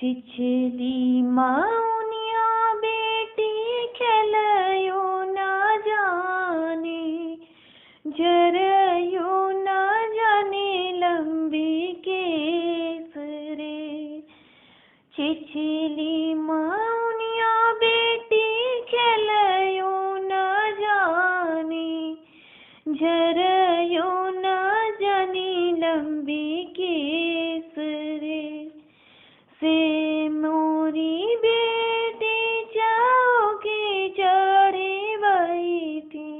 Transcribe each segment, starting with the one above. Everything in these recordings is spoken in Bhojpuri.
छिछली मौनिया बेटी खेलयो न जाने, झरयो न जाने लंबी केस रे। छिछली मौनिया बेटी खेलयो न जाने, झरयो न जाने लंबी केस रे। से मोरी बेटी चौकी चढ़ी बैठी,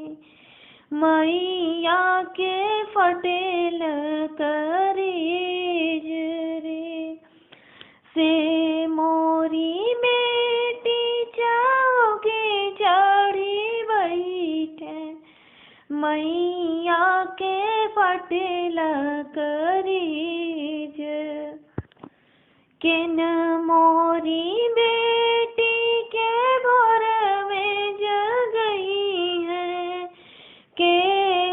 मैया के फटेल करेज रे। से मोरी बेटी चौकी चढ़ी बैठे, मैया के फटेल करेज। किन मोरी बेटी के भोर में जगई है, के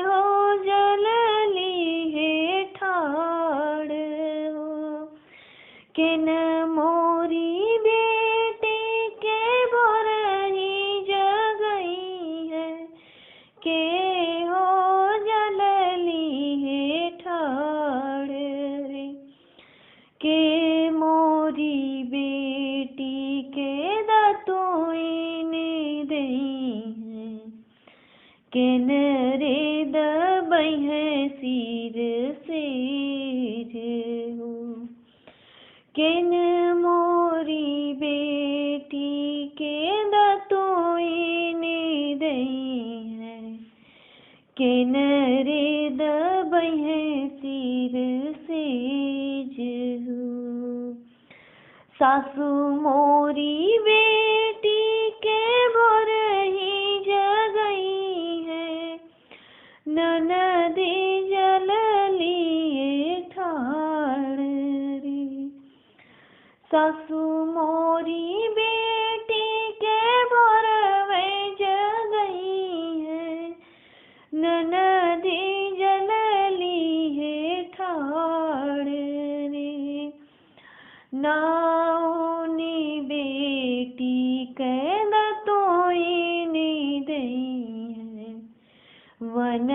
हो जलली है ठाड़ हो। किन मोरी बेटी के भोर ही जगई है, के हो जलली है ठाड़ रे। के मोरी बेटी के दतोई ने दई है, किन रे दबई है सिर सेज हो। किन मोरी बेटी के दतोई ने दई है, किन रे दबई है सिर सेज हो। सासू मोरी बेटी के भोर ही जगई है, ननदी जलली ठाड़ रे। सासू मोरी बेटी के भोर में जगई है, ननदी जलली है ठाड़ रे। नाउनी बेटी के दतोई ने दई है, वन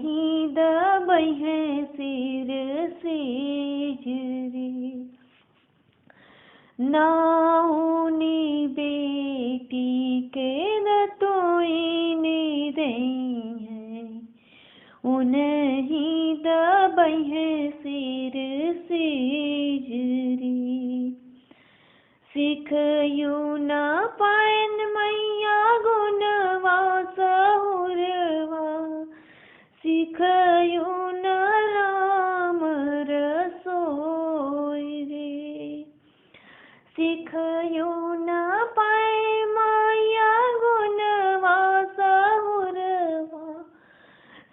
ही दबई है सिर सेज रे। नाउनी बेटी के दतोई ने दई है, उन्हीं दबई है सिर सेज रे। सिखयू न पायन मैया गुणवा सहुरवा, सिखयू न राम रसोई रे। सिखयू न पाए मैया गुणवा सहुरवा,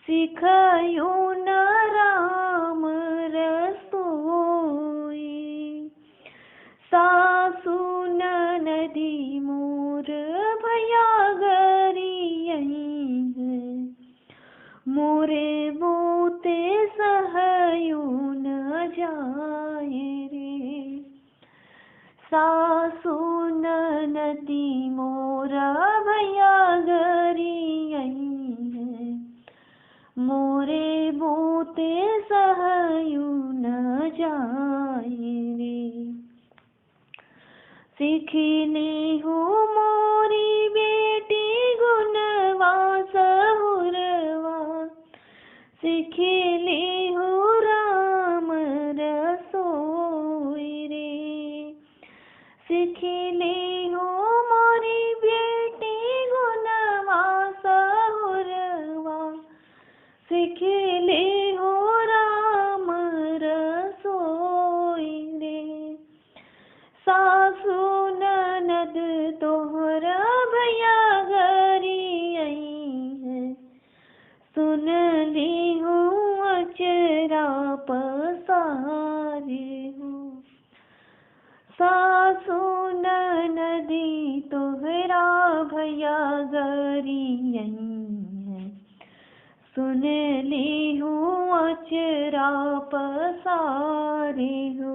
सिखयू न राम रसोई। सासू ननदी मोर भैया गरी है, मोरे बोते सहयू न जाए रे। सासू ननदी मोरा भैया गरी है, मोरे बोते सहयू न जाए रे। सिखली हूँ मोरी बेटी गुणवा सहुरवा, सिखली हूँ राम रसोई रे। सिखली हूँ मोरी बेटी गुणवा सहुरवा, सिखली हूँ राम रसोई रे। सासू ननद तोहरा भैया गरी है, सुन ली हूँ अचरा पसारे हूँ। सासू ननदी तोहरा भैया गरी है, सुन ली हूँ अचरा पसारे हूँ।